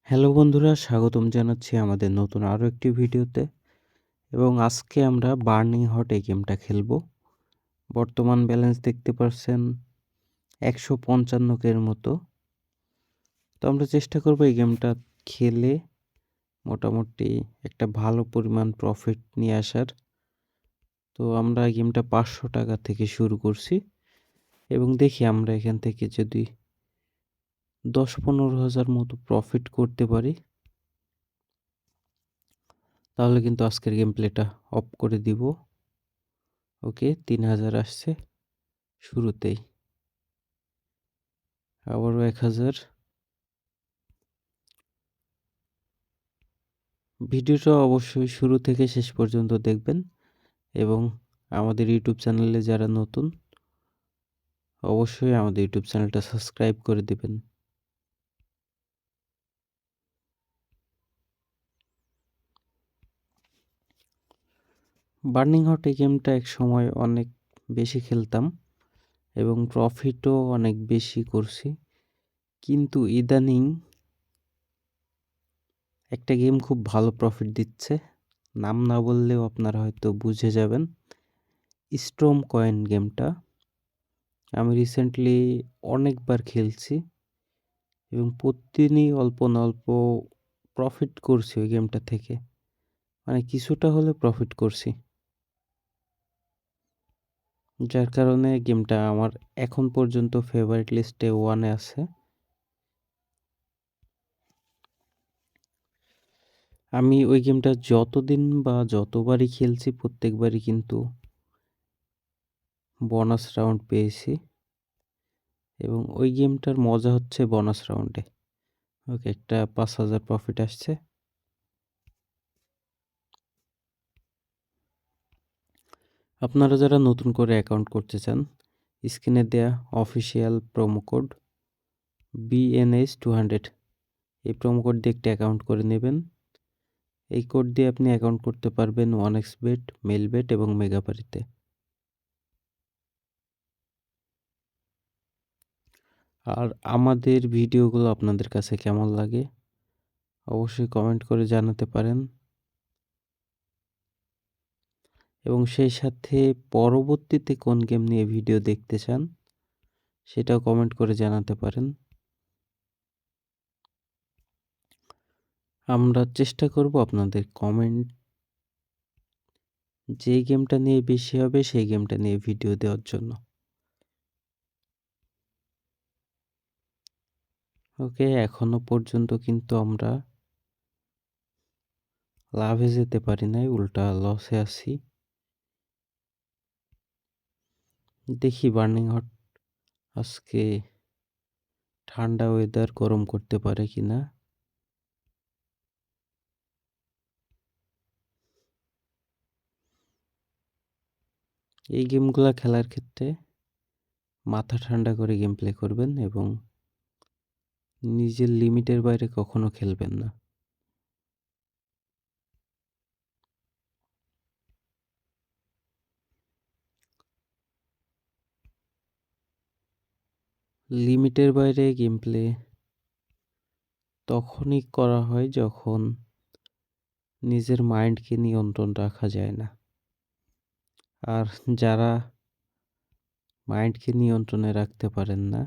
Hello বন্ধুরা, স্বাগতম জানাচ্ছি আমাদের নতুন আরও একটি ভিডিওতে। এবং আজকে আমরা বার্নিং হট এই গেমটা খেলবো। বর্তমান ব্যালেন্স দেখতে পাচ্ছেন 155 এর মতো। তো আমরা চেষ্টা করবো এই গেমটা খেলে মোটামুটি একটা ভালো পরিমাণ প্রফিট নিয়ে আসার। তো আমরা এই গেমটা 500 টাকা থেকে শুরু করছি এবং দেখি আমরা এখান থেকে যদি 10-15 হাজার মতো প্রফিট করতে পারি তাহলে কিন্তু আজকের গেম প্লেটা অফ করে দিব। ওকে, 3000 আসছে শুরুতেই, আবারও 1000। ভিডিওটা অবশ্যই শুরু থেকে শেষ পর্যন্ত দেখবেন এবং আমাদের ইউটিউব চ্যানেলে যারা নতুন অবশ্যই আমাদের ইউটিউব চ্যানেলটা সাবস্ক্রাইব করে দিবেন। বার্নিং হট এই গেমটা এক সময় অনেক বেশি খেলতাম এবং প্রফিটও অনেক বেশি করছি, কিন্তু ইদানিং একটা গেম খুব ভালো প্রফিট দিচ্ছে, নাম না বললেও আপনারা হয়তো বুঝে যাবেন। স্ট্রম কয়েন গেমটা আমি রিসেন্টলি অনেকবার খেলছি এবং প্রতিদিনই অল্প না অল্প প্রফিট করছি ওই গেমটা থেকে, মানে কিছুটা হলে প্রফিট করছি, যার কারণে গেমটা আমার এখন পর্যন্ত ফেভারিট লিস্টে 1-এ আছে। আমি ওই গেমটা যতদিন বা যতবারই খেলছি প্রত্যেকবারই কিন্তু বোনাস রাউন্ড পেয়েছি এবং ওই গেমটার মজা হচ্ছে বোনাস রাউন্ডে। ওকে, একটা 5000 প্রফিট আসছে। আপনারা যারা নতুন করে অ্যাকাউন্ট করতে চান, স্ক্রিনে দেয়া অফিসিয়াল প্রোমো কোড BNH200 এই প্রোমো কোড দিয়ে একটা অ্যাকাউন্ট করে নেবেন। এই কোড দিয়ে আপনি অ্যাকাউন্ট করতে পারবেন 1xBet, মেলবেট এবং মেগাবারিতে। আর আমাদের ভিডিওগুলো আপনাদের কাছে কেমন লাগে অবশ্যই কমেন্ট করে জানাতে পারেন এবং সেই সাথে পরবর্তীতে কোন গেম নিয়ে ভিডিও দেখতে চান সেটাও কমেন্ট করে জানাতে পারেন। আমরা চেষ্টা করব আপনাদের কমেন্ট যেই গেমটা নিয়ে বেশি হবে সেই গেমটা নিয়ে ভিডিও দেওয়ার জন্য। ওকে, এখনো পর্যন্ত কিন্তু আমরা লাভে যেতে পারি নাই, উল্টা লসে আছি। দেখি বার্নিং হট আজকে ঠান্ডা ওয়েদার গরম করতে পারে কিনা। এই গেমগুলো খেলার ক্ষেত্রে মাথা ঠান্ডা করে গেম প্লে করবেন এবং নিজের লিমিটের বাইরে কখনো খেলবেন না। লিমিটের বাইরে গেম প্লে তখনই করা হয় যখন নিজের মাইন্ডকে নিয়ন্ত্রণ রাখা যায় না। আর যারা মাইন্ডকে নিয়ন্ত্রণে রাখতে পারেন না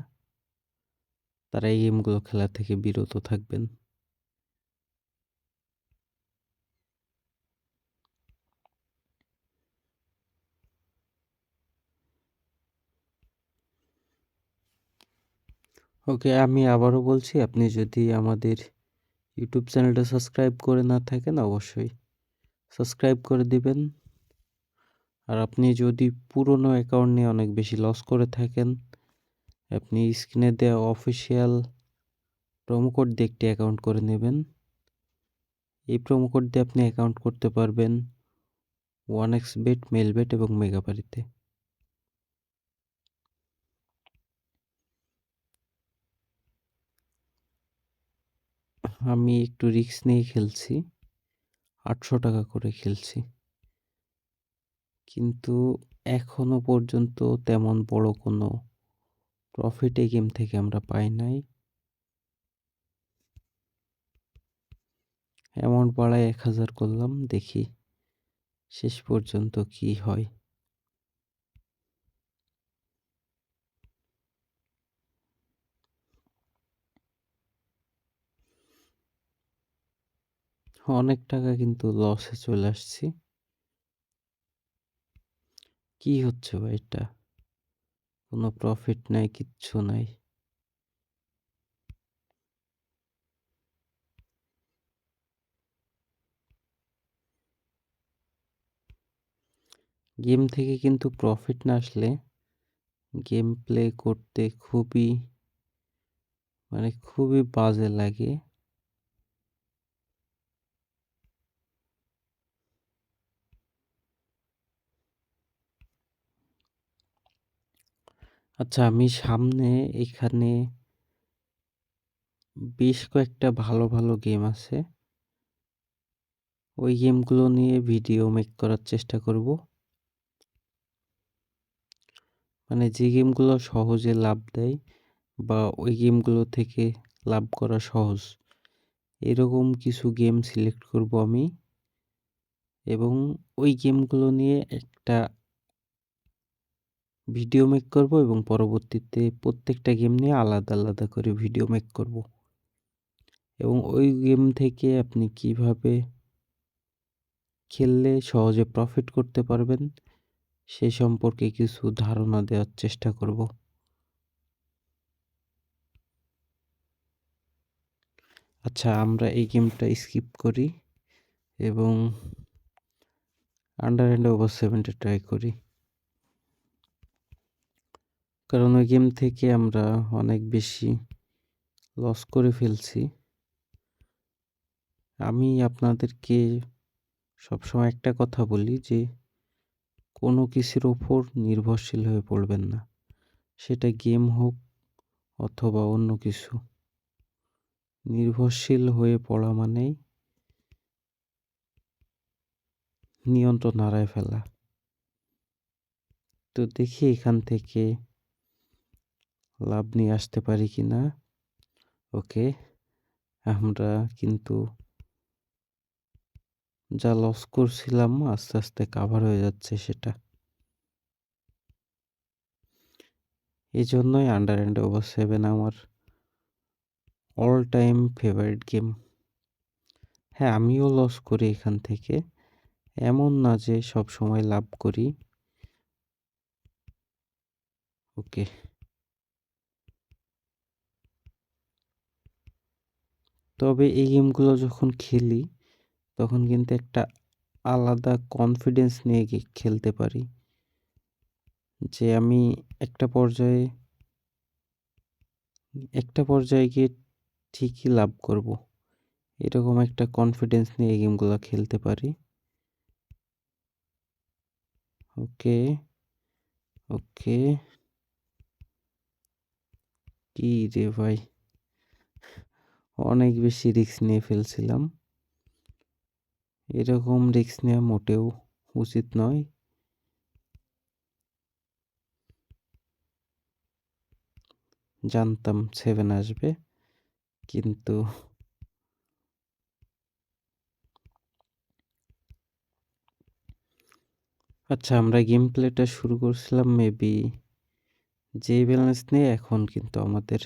তারা এই গেমগুলো খেলা থেকে বিরত থাকবেন। ওকে, আমি আবারও বলছি, আপনি যদি আমাদের ইউটিউব চ্যানেলটা সাবস্ক্রাইব করে না থাকেন অবশ্যই সাবস্ক্রাইব করে দিবেন। আর আপনি যদি পুরনো অ্যাকাউন্ট নিয়ে অনেক বেশি লস করে থাকেন, আপনি স্ক্রিনে দেওয়া অফিসিয়াল প্রোমো কোড দিয়ে একটি অ্যাকাউন্ট করে নেবেন। এই প্রোমো কোড দিয়ে আপনি অ্যাকাউন্ট করতে পারবেন 1xBet, মেলবেট এবং মেগাবারিতে। আমি একটু রিস্ক নিয়ে খেলছি, 800 টাকা করে খেলছি, কিন্তু এখনো পর্যন্ত তেমন বড় কোনো প্রফিট এই গেম থেকে আমরা পাই নাই। অ্যামাউন্ট বাড়ায় ১,০০০ করলাম, দেখি শেষ পর্যন্ত কি হয়। অনেক টাকা কিন্তু লসে চলে আসছি। কি হচ্ছে ভাই এটা? কোনো প্রফিট নাই, কিচ্ছু নাই। গেম থেকে কিন্তু প্রফিট না আসলে গেম প্লে করতে খুবই বাজে লাগে। আচ্ছা, আমি সামনে এখানে বেশ কয়েকটা ভালো গেম আছে। ওই গেমগুলো নিয়ে ভিডিও মেক করার চেষ্টা করব। মানে যে গেমগুলো সহজে লাভ দেয় বা ওই গেমগুলো থেকে লাভ করা সহজ, এরকম কিছু গেম সিলেক্ট করব আমি এবং ওই গেমগুলো নিয়ে একটা ভিডিও মেক করব এবং পরবর্তীতে প্রত্যেকটা গেম নিয়ে আলাদা করে ভিডিও মেক করব এবং ওই গেম থেকে আপনি কিভাবে খেললে সহজে প্রফিট করতে পারবেন সে সম্পর্কে কিছু ধারণা দেওয়ার চেষ্টা করব। আচ্ছা, আমরা এই গেমটা স্কিপ করি এবং আন্ডার অ্যান্ড ওভার 7টা ট্রাই করি, কারণ ওই গেম থেকে আমরা অনেক বেশি লস করে ফেলছি। আমি আপনাদেরকে সবসময় একটা কথা বলি যে কোনো কিছুর ওপর নির্ভরশীল হয়ে পড়বেন না, সেটা গেম হোক অথবা অন্য কিছু। নির্ভরশীল হয়ে পড়া মানেই নিয়ন্ত্রণ হারায় ফেলা। তো দেখি এখান থেকে লাভ নিয়ে আসতে পারি কিনা। ওকে, আমরা কিন্তু যা লস করছিলাম আস্তে আস্তে কাভার হয়ে যাচ্ছে সেটা। এই জন্যই আন্ডার অ্যান্ড ওভার 7 আমার অল টাইম ফেভারিট গেম। হ্যাঁ, আমিও লস করি এখান থেকে, এমন না যে সব সময় লাভ করি। ওকে, তবে এই গেমগুলো যখন খেলি তখন কিন্তু একটা আলাদা কনফিডেন্স নিয়ে খেলতে পারি যে আমি একটা পর্যায়ে গিয়ে ঠিকই লাভ করব, এরকম একটা কনফিডেন্স নিয়ে এই গেমগুলো খেলতে পারি। ওকে ওকে, কি রে ভাই, অনেক বেশি রিস্ক নিয়ে ফেলছিলাম। এরকম রিস্ক নেওয়া মোটেও উচিত নয়। জানতাম 7 আসবে, কিন্তু আচ্ছা, আমরা গেম প্লেটা শুরু করছিলাম মেবি যে ব্যালেন্স নিয়ে, এখন কিন্তু আমাদের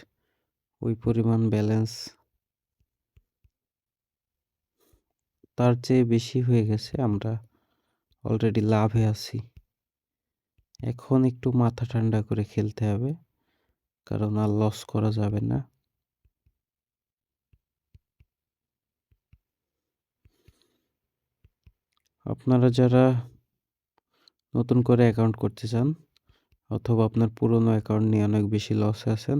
ওই পরিমাণ ব্যালেন্স তার চেয়ে বেশি হয়ে গেছে। আমরা অলরেডি লাভে আছি। এখন একটু মাথা ঠান্ডা করে খেলতে হবে, কারণ আর লস করা যাবে না। আপনারা যারা নতুন করে অ্যাকাউন্ট করতে চান অথবা আপনার পুরনো অ্যাকাউন্ট নিয়ে অনেক বেশি লসে আছেন,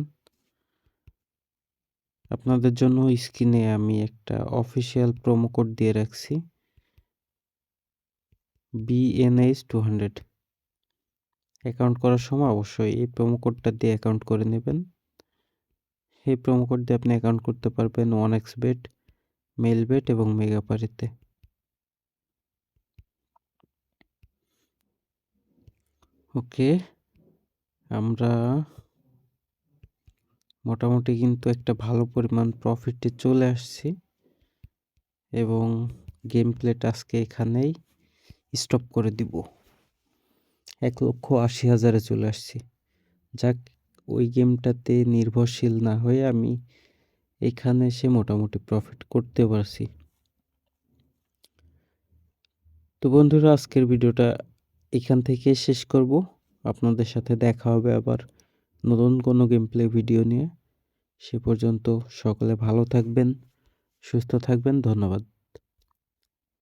আপনাদের জন্য স্ক্রিনে আমি একটা অফিসিয়াল প্রোমো কোড দিয়ে রাখছি, BNH 200। অ্যাকাউন্ট করার সময় অবশ্যই এই প্রোমো কোডটা দিয়ে অ্যাকাউন্ট করে নেবেন। এই প্রোমো কোড দিয়ে আপনি অ্যাকাউন্ট করতে পারবেন 1xBet, মেলবেট এবং মেগাপারিতে। ওকে, আমরা মোটামুটি কিন্তু একটা ভালো পরিমাণ প্রফিটে চলে আসছি। এবং গেম প্লেটা আজকে এখানেই স্টপ করে দিব। 1,80,000-এ চলে আসছি। যাক, ওই গেমটাতে নির্ভরশীল না হয়ে আমি এখানে এসে মোটামুটি প্রফিট করতে পারছি। তো বন্ধুরা, আজকের ভিডিওটা এখান থেকে শেষ করব। আপনাদের সাথে দেখা হবে আবার নতুন কোনো গেম প্লে ভিডিও নিয়ে। সে পর্যন্ত সকলে ভালো থাকবেন, সুস্থ থাকবেন। ধন্যবাদ।